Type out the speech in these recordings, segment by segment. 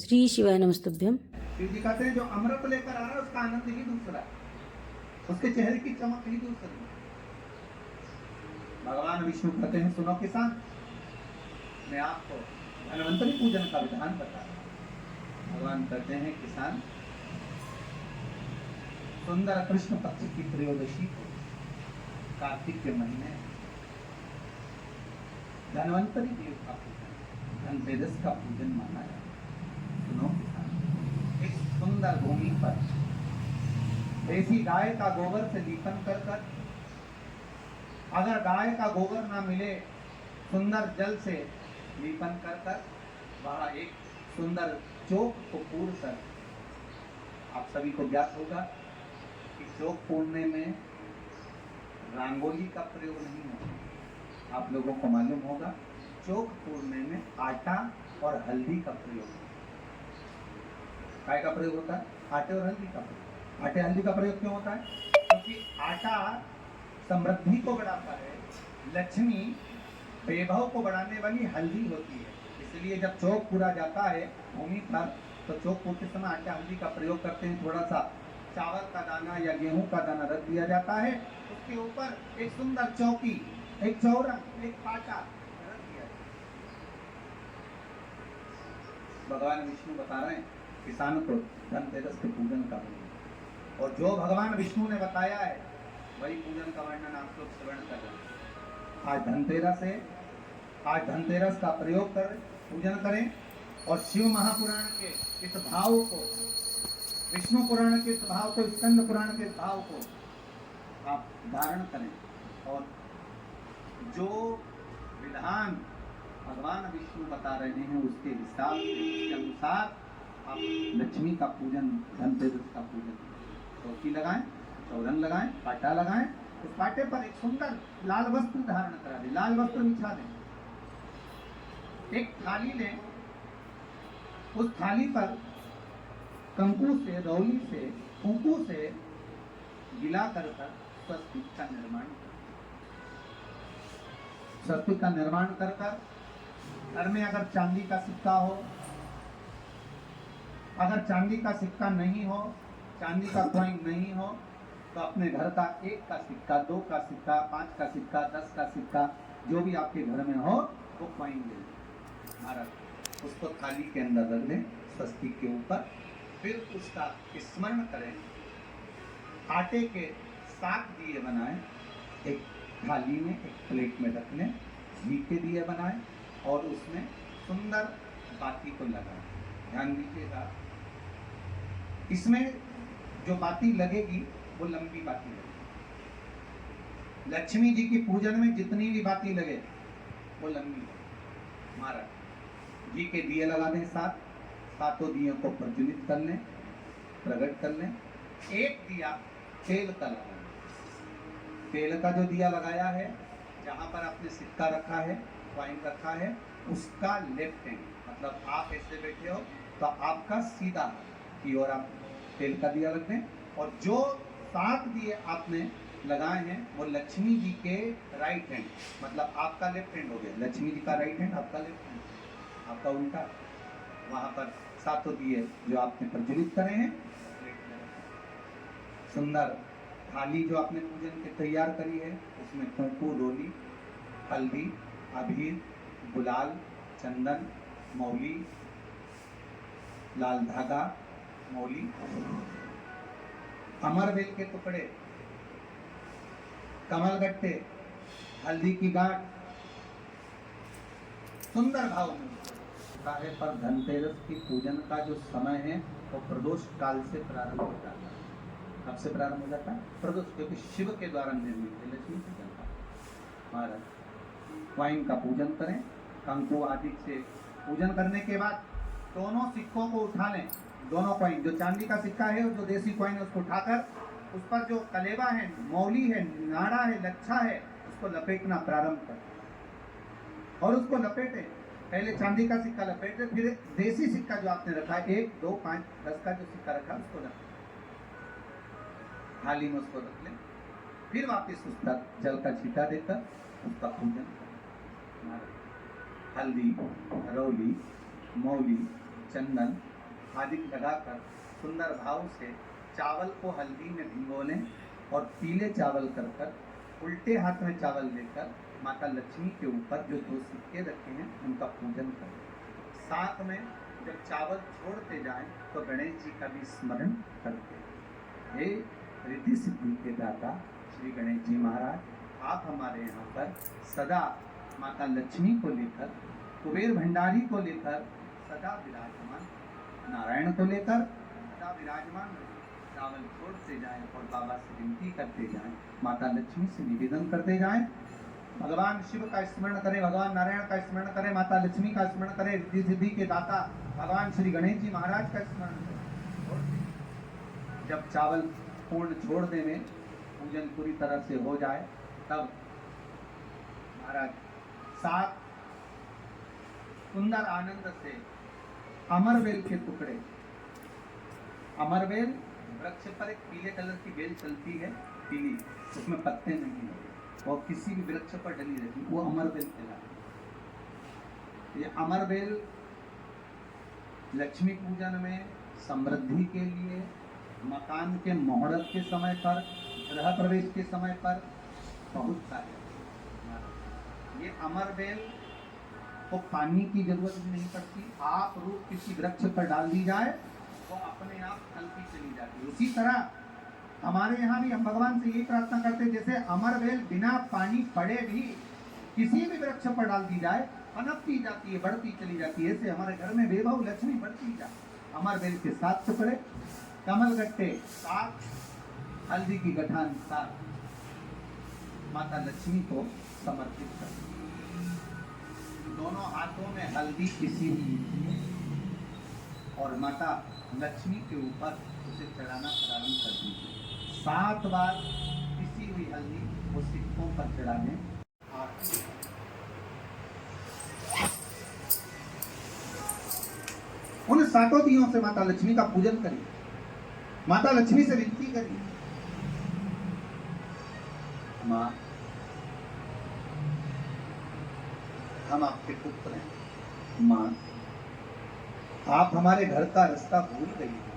श्री शिवाय नमस्तुभ्यम। शिव जी कहते हैं जो अमृत लेकर आ रहा है उसका आनंद ही दूसरा, उसके चेहरे की चमक ही दूसरी। भगवान विष्णु कहते हैं सुनो किसान, मैं आपको धन्वंतरी पूजन का विधान बता रहा हूं। भगवान कहते हैं किसान, सुंदर कृष्ण पक्ष की त्रयोदशी को कार्तिक के महीने धन्वंतरी देव का पूजन, धनतेरस का पूजन माना जाता है। सुनो किसान, एक सुंदर भूमि पर देसी गाय का गोबर से लीपन कर कर, अगर गाय का गोबर ना मिले सुंदर जल से लीपन कर कर, वहां एक सुंदर चौक को पूर कर, आप सभी को ज्ञात होगा कि चौक पूरने में रंगोली का प्रयोग नहीं होता। आप लोगों को मालूम होगा चौक पूरने में आटा और हल्दी का प्रयोग होता है। काय का प्रयोग होता है? आटे और हल्दी का प्रयोग। आटे हल्दी का प्रयोग क्यों होता है? क्योंकि आटा समृद्धि को बढ़ाता है, लक्ष्मी वैभव को बढ़ाने वाली हल्दी होती है। इसलिए जब चौक पूरा जाता है भूमि पर, तो चौक पूरते समय आटा हल्दी का प्रयोग करते हैं। थोड़ा सा चावल का दाना या गेहूं का दाना रख दिया जाता है, उसके ऊपर एक सुंदर चौकी, एक चौरंग, एक पाटा रख दिया जाता है। भगवान विष्णु बता रहे हैं किसान को धनतेरस के पूजन का वर्णन, और जो भगवान विष्णु ने बताया है वही पूजन का वर्णन आप लोग श्रवण कर रहे हैं। आज धनतेरस है, आज धनतेरस का प्रयोग कर पूजन करें और शिव महापुराण के इस भाव को, विष्णु पुराण के इस भाव को, स्कंद पुराण के इस भाव को आप धारण करें, और जो विधान भगवान विष्णु बता रहे हैं उसके हिसाब से, उसके अनुसार आप लक्ष्मी का पूजन, धनतेरस का पूजन, चौकी लगाएं, चौरंग लगाएं, पाटा लगाएं, उस पाटे पर एक सुंदर लाल वस्त्र धारण करा दें, लाल वस्त्र बिछा दें, एक थाली लें, उस थाली पर कंकु से, रौली से, कुंकू से गिला कर स्वस्तिक का निर्माण कर, स्वस्तिक का निर्माण कर घर में अगर चांदी का सिक्का हो, अगर चांदी का सिक्का नहीं हो, चांदी का कॉइन नहीं हो, तो अपने घर का 1 का सिक्का, 2 का सिक्का, 5 का सिक्का, 10 का सिक्का, जो भी आपके घर में हो वो कॉइन ले लें, महाराज उसको थाली के अंदर रख दें स्वस्तिक के ऊपर। फिर उसका स्मरण करें, आटे के 7 दिए बनाएं, एक थाली में, एक प्लेट में रख लें, घी के दिए बनाएं और उसमें सुंदर बाती को लगाएं। ध्यान दीजिएगा, इसमें जो बाती लगेगी वो लंबी बाती लगेगी। लक्ष्मी जी की पूजन में जितनी भी बाती लगे वो लंबी लगे। महाराज घी के दिए लगा दें, 7 दियों को प्रज्वलित कर लें, प्रकट कर लें। एक दिया तेल का लगाएं, तेल का जो दिया लगाया है, जहां पर आपने सिक्का रखा है, कॉइन रखा है, उसका लेफ्ट हैंड, मतलब आप ऐसे बैठे हो तो आपका सीधा की ओर आप तेल का दिया रख दें, और जो 7 दिए आपने लगाए हैं वो लक्ष्मी जी के राइट हैंड, मतलब आपका लेफ्ट हैंड हो गया, लक्ष्मी जी का राइट हैंड, आपका लेफ्ट हैंड, आपका उल्टा, वहां पर 7 दिए जो आपने प्रज्वलित करे हैं सुंदर थाली जो आपने पूजन के तैयार करी है, उसमें कुंकू, रोली, हल्दी, अबीर, गुलाल, चंदन, मौली, लाल धागा, मौली, अमरबेल के टुकड़े, कमलगट्टे, हल्दी की गांठ, सुंदर भाव में है। पर धनतेरस की पूजन का जो समय है वो प्रदोष काल से प्रारंभ हो जाता है। कब से प्रारंभ हो जाता है? प्रदोष, क्योंकि शिव के द्वारा निर्मित है, लक्ष्मी पूजन का। महाराज वाइन का पूजन करें, कंकु आदि से पूजन करने के बाद दोनों सिक्कों को उठा लें, दोनों कॉइन, जो चांदी का सिक्का है और जो देसी कॉइन है उसको उठाकर उस पर जो कलेवा है, मौली है, नाड़ा है, लच्छा है, उसको लपेटना प्रारंभ करें और उसको लपेटे। पहले चांदी का सिक्का लपेटे, फिर देसी सिक्का जो आपने रखा है, 1, 2, 5, 10 का जो सिक्का रखा है उसको लपेटे, थाली में उसको रख लें, फिर वापस उसका जल का छींटा देकर उसका पूजन करें। हल्दी, रौली, मौली, चंदन, आदि लगाकर सुंदर भाव से चावल को हल्दी में भिगो लें और पीले चावल कर उल्टे हाथ में चावल लेकर माता लक्ष्मी के ऊपर जो 2 सिक्के रखे हैं उनका पूजन करें। साथ में जब चावल छोड़ते जाएं तो गणेश जी का भी स्मरण करते हैं। हे रिद्धि सिद्धि के दाता श्री गणेश जी महाराज, आप हमारे यहाँ पर सदा माता लक्ष्मी को लेकर, कुबेर भंडारी को लेकर सदा विराजमान, नारायण को लेकर सदा विराजमान रहे। चावल छोड़ते जाएं और बाबा से विनती करते जाएं, माता लक्ष्मी से निवेदन करते जाएं, भगवान शिव का स्मरण करें, भगवान नारायण का स्मरण करें, माता लक्ष्मी का स्मरण करें, रिद्धि सिद्धि के दाता भगवान श्री गणेश जी महाराज का स्मरण करें। जब चावल पूर्ण छोड़ देने, पूजन पूरी तरह से हो जाए, तब महाराज 7 सुंदर आनंद से अमरवेल के टुकड़े, अमरवेल वृक्ष पर एक पीले कलर की बेल चलती है, पीली, उसमें पत्ते नहीं है और किसी भी वृक्ष पर डली रहती, वो अमरवेल कहलाती है। ये अमरवेल लक्ष्मी पूजन में, समृद्धि के लिए, मकान के मुहूर्त के समय पर, गृह प्रवेश के समय पर बहुत सारे। ये अमरवेल को पानी की जरूरत भी नहीं पड़ती, आप रूप किसी वृक्ष पर डाल दी जाए वो अपने आप फलती चली जाती है। उसी तरह हमारे यहाँ भी हम भगवान से यही प्रार्थना करते हैं, जैसे अमरवेल बिना पानी पड़े भी किसी भी वृक्ष पर डाल दी जाए पनपती जाती है, बढ़ती चली जाती है। ऐसे हमारे घर में वैभव लक्ष्मी बढ़ती जाती। अमरवेल के 7 टुकड़े, कमल गट्टे 7, हल्दी की गठान 7, माता लक्ष्मी को समर्पित कर। दोनों हाथों में हल्दी पिसी हुई और माता लक्ष्मी के ऊपर उसे चढ़ाना प्रारंभ कर दीजिए। 7 बार पिसी हुई हल्दी वो सिक्कों पर चढ़ाने। उन 7 दियों से माता लक्ष्मी का पूजन करिए, माता लक्ष्मी से विनती करिए, माँ हम आपके पुत्र हैं, माँ आप हमारे घर का रास्ता भूल गई हैं,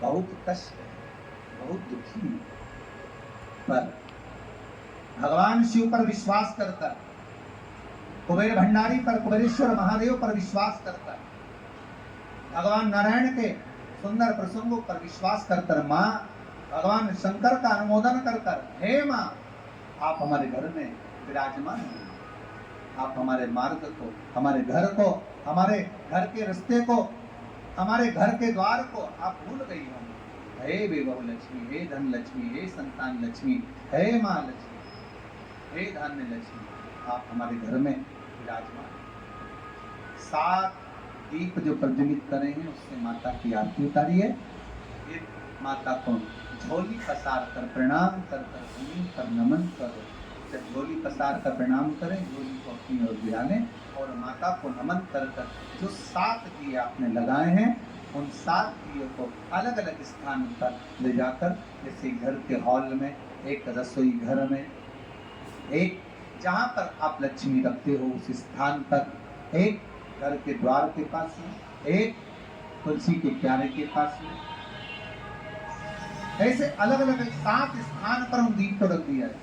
बहुत कष्ट है, बहुत दुखी है, पर भगवान शिव पर विश्वास करकर, कुबेर भंडारी पर, कुबेरेश्वर महादेव पर विश्वास करकर, भगवान नारायण के सुंदर प्रसंगों पर विश्वास करकर, माँ भगवान शंकर का अनुमोदन करकर, हे माँ आप हमारे घर में विराजमान हैं, आप हमारे मार्ग को, हमारे घर को, हमारे घर के रास्ते को, हमारे घर के द्वार को आप भूल गई हो। हे वैभव लक्ष्मी, हे धन लक्ष्मी, हे संतान लक्ष्मी, हे माँ लक्ष्मी, हे धान्य लक्ष्मी, आप हमारे घर में विराजमान। 7 दीप जो प्रज्वलित करे हैं उससे माता की आरती उतारिए। फिर माता को झोली पसार कर प्रणाम कर जमीन पर नमन करो। जब झोली पसार कर प्रणाम करें, झोली को अपनी ओर गिरा लें और माता को नमन कर जो 7 दिए आपने लगाए हैं उन 7 दिए को अलग अलग स्थान पर ले जाकर, जैसे घर के हॉल में, एक रसोई घर में, एक जहाँ पर आप लक्ष्मी रखते हो उस स्थान पर, एक घर के द्वार के पास में, एक तुलसी के क्यारे के पास में, ऐसे अलग अलग 7 स्थान पर उन दीप को रख दिया है।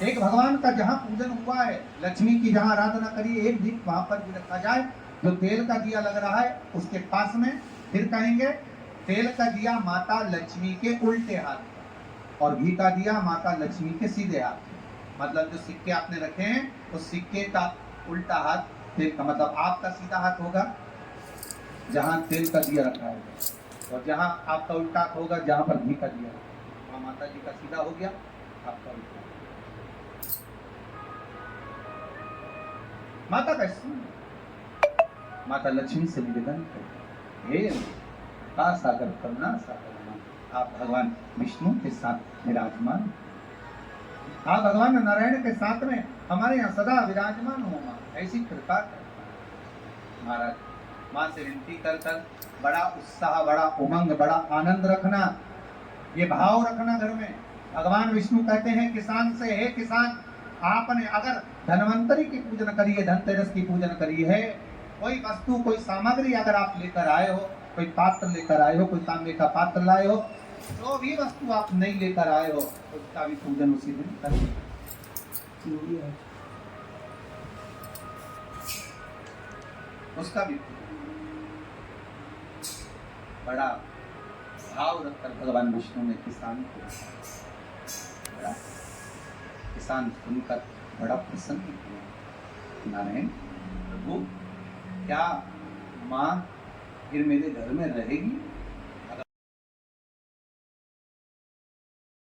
एक भगवान का जहां पूजन हुआ है, लक्ष्मी की जहां आराधना करिए, एक दीप वहां पर भी रखा जाए। जो तेल का दिया लग रहा है उसके पास में, फिर कहेंगे तेल का दिया माता लक्ष्मी के उल्टे हाथ और घी का दिया माता लक्ष्मी के सीधे हाथ। मतलब जो सिक्के आपने रखे हैं उस सिक्के का उल्टा हाथ तेल का, मतलब आपका सीधा हाथ होगा जहां तेल का दिया रखा है, और जहां आपका उल्टा हाथ होगा जहां पर घी का दिया, वहां माता जी का सीधा हो गया, आपका उल्टा। माता का माता लक्ष्मी से निवेदन करें, हे का सागर करुणा सागर, आप भगवान विष्णु के साथ विराजमान, आप भगवान नारायण के साथ में हमारे यहाँ सदा विराजमान हो। माँ ऐसी कृपा कर। महाराज माँ से विनती कर कर बड़ा उत्साह, बड़ा उमंग, बड़ा आनंद रखना, ये भाव रखना घर में। भगवान विष्णु कहते हैं किसान से, हे किसान आपने अगर धनवंतरी की पूजन करी है, धनतेरस की पूजन करी है, कोई वस्तु, कोई सामग्री अगर आप लेकर आए हो, कोई पात्र लेकर आए हो, कोई तांबे का पात्र लाए हो, जो भी वस्तु आप नहीं लेकर आए हो उसका भी पूजन उसी दिन करें। उसका भी बड़ा भाव रखकर भगवान विष्णु ने किसान को, बड़ा किसान सुनकर बड़ा प्रसन्न हुआ। नारायण प्रभु, क्या माँ फिर मेरे घर में रहेगी?